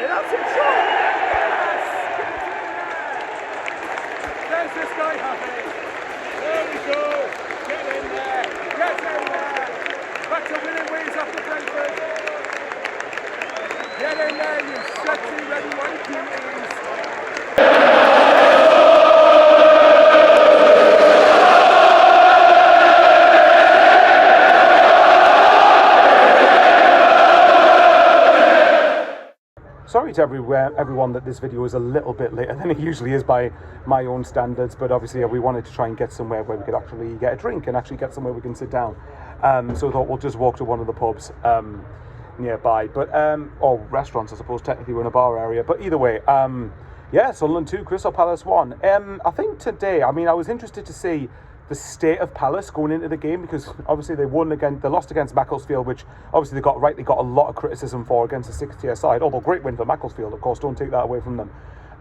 That's it, shot! Yes! There's this guy happy. There we go. Get in there. Get in there. Back to winning ways after Brentford. Get in there, you sexy ready white beauties. Sorry to everyone that this video is a little bit later than it usually is by my own standards, but obviously we wanted to try and get somewhere where we could actually get a drink and actually get somewhere we can sit down. So I thought we'll just walk to one of the pubs nearby, but or restaurants, I suppose. Technically we're in a bar area, but either way, yeah, Sunderland 2, Crystal Palace 1. I think today, I was interested to see the state of Palace going into the game, because obviously they lost against Macclesfield, which obviously they got a lot of criticism for against a 6th-tier side, although great win for Macclesfield, of course, don't take that away from them.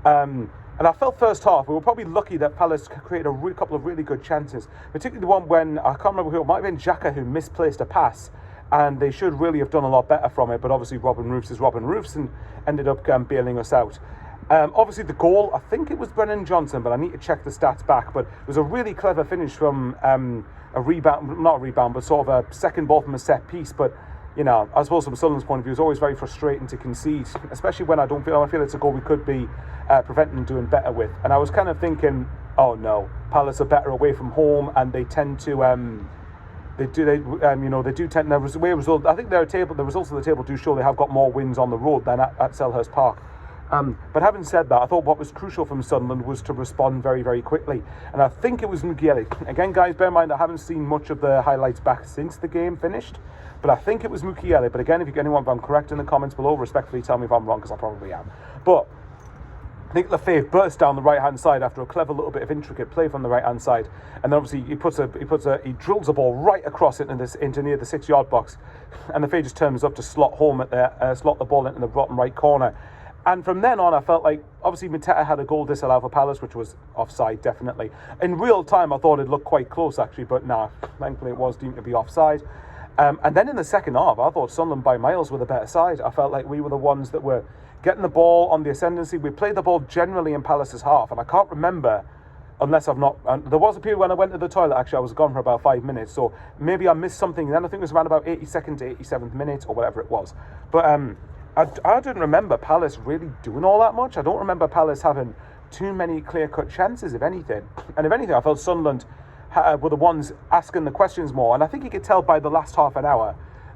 And I felt first half we were probably lucky that Palace created a couple of really good chances, particularly the one when, I can't remember who, it might have been Xhaka who misplaced a pass, and they should really have done a lot better from it, but obviously Robin Roofs and ended up bailing us out. Obviously the goal, I think it was Brennan Johnson, but I need to check the stats back, but it was a really clever finish from a rebound, not a rebound, but sort of a second ball from a set piece. But, you know, I suppose from Sunderland's point of view, it's always very frustrating to concede, especially when I feel it's a goal we could be preventing and doing better with. And I was kind of thinking, oh no, Palace are better away from home, and they tend to, I think the results of the table do show they have got more wins on the road than at Selhurst Park. But having said that, I thought what was crucial from Sunderland was to respond very, very quickly. And I think it was Mukiele. Again, guys, bear in mind, I haven't seen much of the highlights back since the game finished. But I think it was Mukiele. But again, if I'm correct in the comments below, respectfully tell me if I'm wrong, because I probably am. But I think Lefebvre burst down the right-hand side after a clever little bit of intricate play from the right-hand side. And then obviously he drills a ball right across into near the 6-yard box. And Lefebvre just turns up to slot the ball into the bottom right corner. And from then on, I felt like, obviously, Mateta had a goal disallowed for Palace, which was offside, definitely. In real time, I thought it looked quite close, actually, but nah, thankfully it was deemed to be offside. And then in the second half, I thought Sunderland by miles were the better side. I felt like we were the ones that were getting the ball on the ascendancy. We played the ball generally in Palace's half, and I can't remember, unless I've not... there was a period when I went to the toilet, actually, I was gone for about 5 minutes, so maybe I missed something. Then I think it was around about 82nd to 87th minute, or whatever it was. But... I didn't remember Palace really doing all that much. I don't remember Palace having too many clear-cut chances, if anything. And if anything, I felt Sunderland were the ones asking the questions more. And I think you could tell by the last half an hour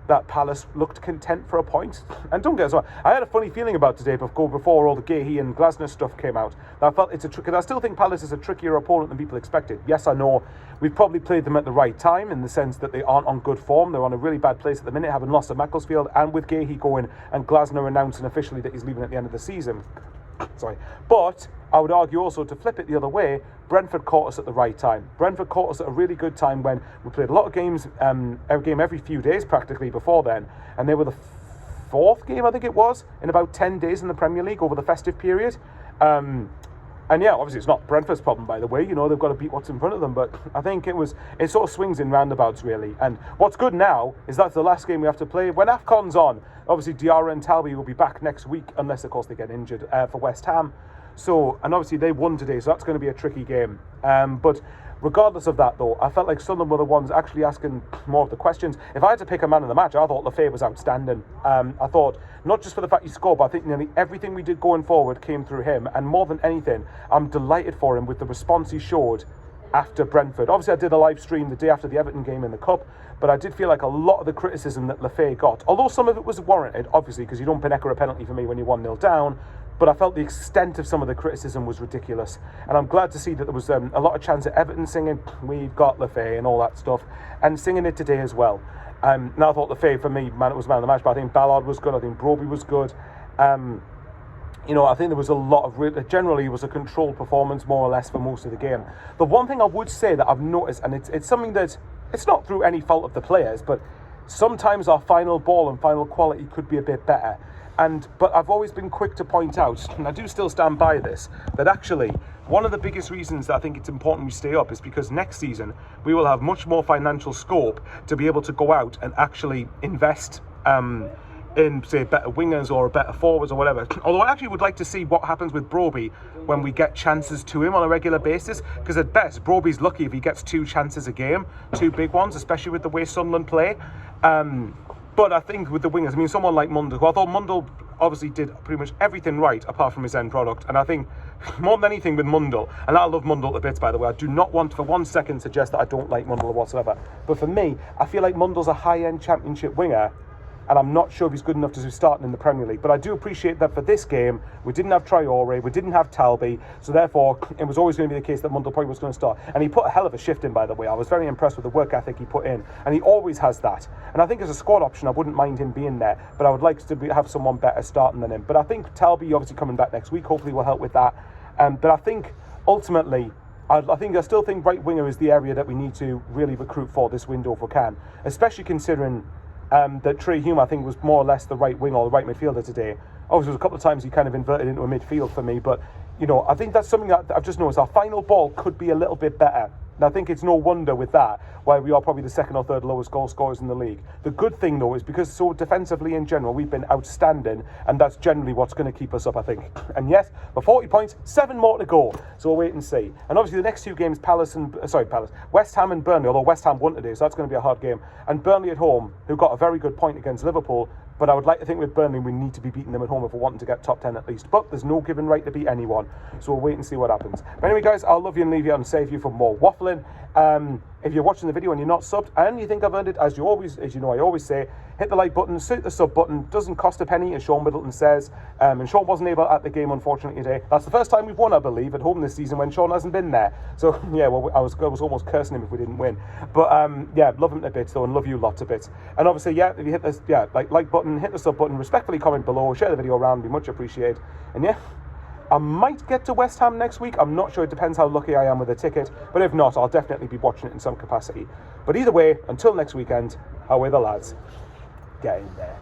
that Palace looked content for a point. And don't get us wrong, I had a funny feeling about today before all the Gahey and Glasner stuff came out. I felt it's a trick, because I still think Palace is a trickier opponent than people expected. Yes, I know we've probably played them at the right time, in the sense that they aren't on good form. They're on a really bad place at the minute, having lost to Macclesfield, and with Gahey going and Glasner announcing officially that he's leaving at the end of the season. Sorry. But I would argue also, to flip it the other way, Brentford caught us at the right time. Brentford caught us at a really good time when we played a lot of games, every few days practically before then, and they were the fourth game, I think it was, in about 10 days in the Premier League over the festive period. And yeah, obviously it's not Brentford's problem, by the way. You know, they've got to beat what's in front of them. But I think it sort of swings in roundabouts, really. And what's good now is that's the last game we have to play. When AFCON's on, obviously Diarra and Talby will be back next week, unless, of course, they get injured for West Ham. So, and obviously they won today, so that's going to be a tricky game. But regardless of that, though, I felt like Sunderland were the ones actually asking more of the questions. If I had to pick a man of the match, I thought Lefebvre was outstanding. I thought, not just for the fact he scored, but I think nearly everything we did going forward came through him. And more than anything, I'm delighted for him with the response he showed after Brentford. Obviously, I did a live stream the day after the Everton game in the Cup, but I did feel like a lot of the criticism that Lefebvre got, although some of it was warranted, obviously, because you don't Pinecca a penalty for me when you're 1-0 down, but I felt the extent of some of the criticism was ridiculous. And I'm glad to see that there was a lot of chants at Everton singing, "We've got Lefebvre," and all that stuff, and singing it today as well. Now I thought Lefebvre, for me, was man of the match, but I think Ballard was good, I think Brobbey was good. You know, I think there was a lot of... Generally, it was a controlled performance, more or less, for most of the game. The one thing I would say that I've noticed, and it's something that... It's not through any fault of the players, but sometimes our final ball and final quality could be a bit better. But I've always been quick to point out, and I do still stand by this, that actually one of the biggest reasons that I think it's important we stay up is because next season we will have much more financial scope to be able to go out and actually invest in, say, better wingers or better forwards or whatever. Although I actually would like to see what happens with Brobbey when we get chances to him on a regular basis, because at best, Brobbey's lucky if he gets 2 chances a game, 2 big ones, especially with the way Sunderland play. But I think with the wingers, I mean, someone like Mundell, who I thought Mundell obviously did pretty much everything right apart from his end product. And I think more than anything with Mundell, and I love Mundell to bits, by the way, I do not want for 1 second to suggest that I don't like Mundell whatsoever. But for me, I feel like Mundell's a high-end championship winger, and I'm not sure if he's good enough to be starting in the Premier League. But I do appreciate that for this game, we didn't have Traore, we didn't have Talby, so therefore it was always going to be the case that Mundell probably was going to start. And he put a hell of a shift in, by the way. I was very impressed with the work ethic he put in, and he always has that. And I think as a squad option, I wouldn't mind him being there, but I would like to have someone better starting than him. But I think Talby obviously coming back next week, hopefully will help with that. But I think ultimately, I still think right winger is the area that we need to really recruit for this window if we can, especially considering that Trey Hume, I think, was more or less the right wing or the right midfielder today. Obviously, there was a couple of times he kind of inverted into a midfield for me, but, you know, I think that's something that I've just noticed. Our final ball could be a little bit better. And I think it's no wonder with that why we are probably the 2nd or 3rd lowest goal scorers in the league. The good thing, though, is because so defensively in general, we've been outstanding, and that's generally what's going to keep us up, I think. And yes, for 40 points, 7 more to go. So we'll wait and see. And obviously the next 2 games, West Ham and Burnley, although West Ham won today, so that's going to be a hard game. And Burnley at home, who got a very good point against Liverpool, but I would like to think with Burnley, we need to be beating them at home if we're wanting to get top 10 at least. But there's no given right to beat anyone. So we'll wait and see what happens. But anyway, guys, I'll love you and leave you and save you from more waffling. If you're watching the video and you're not subbed and you think I've earned it, as you know, I always say, hit the like button, hit the sub button. Doesn't cost a penny, as Sean Middleton says. And Sean wasn't able at the game, unfortunately, today. That's the first time we've won, I believe, at home this season when Sean hasn't been there. So yeah, well, I was almost cursing him if we didn't win. But yeah, love him to bits though, and love you lots of bits. And obviously, yeah, if you hit this, like button, hit the sub button, respectfully comment below, share the video around, be much appreciated. And yeah, I might get to West Ham next week. I'm not sure. It depends how lucky I am with a ticket. But if not, I'll definitely be watching it in some capacity. But either way, until next weekend, away the lads. Get in there.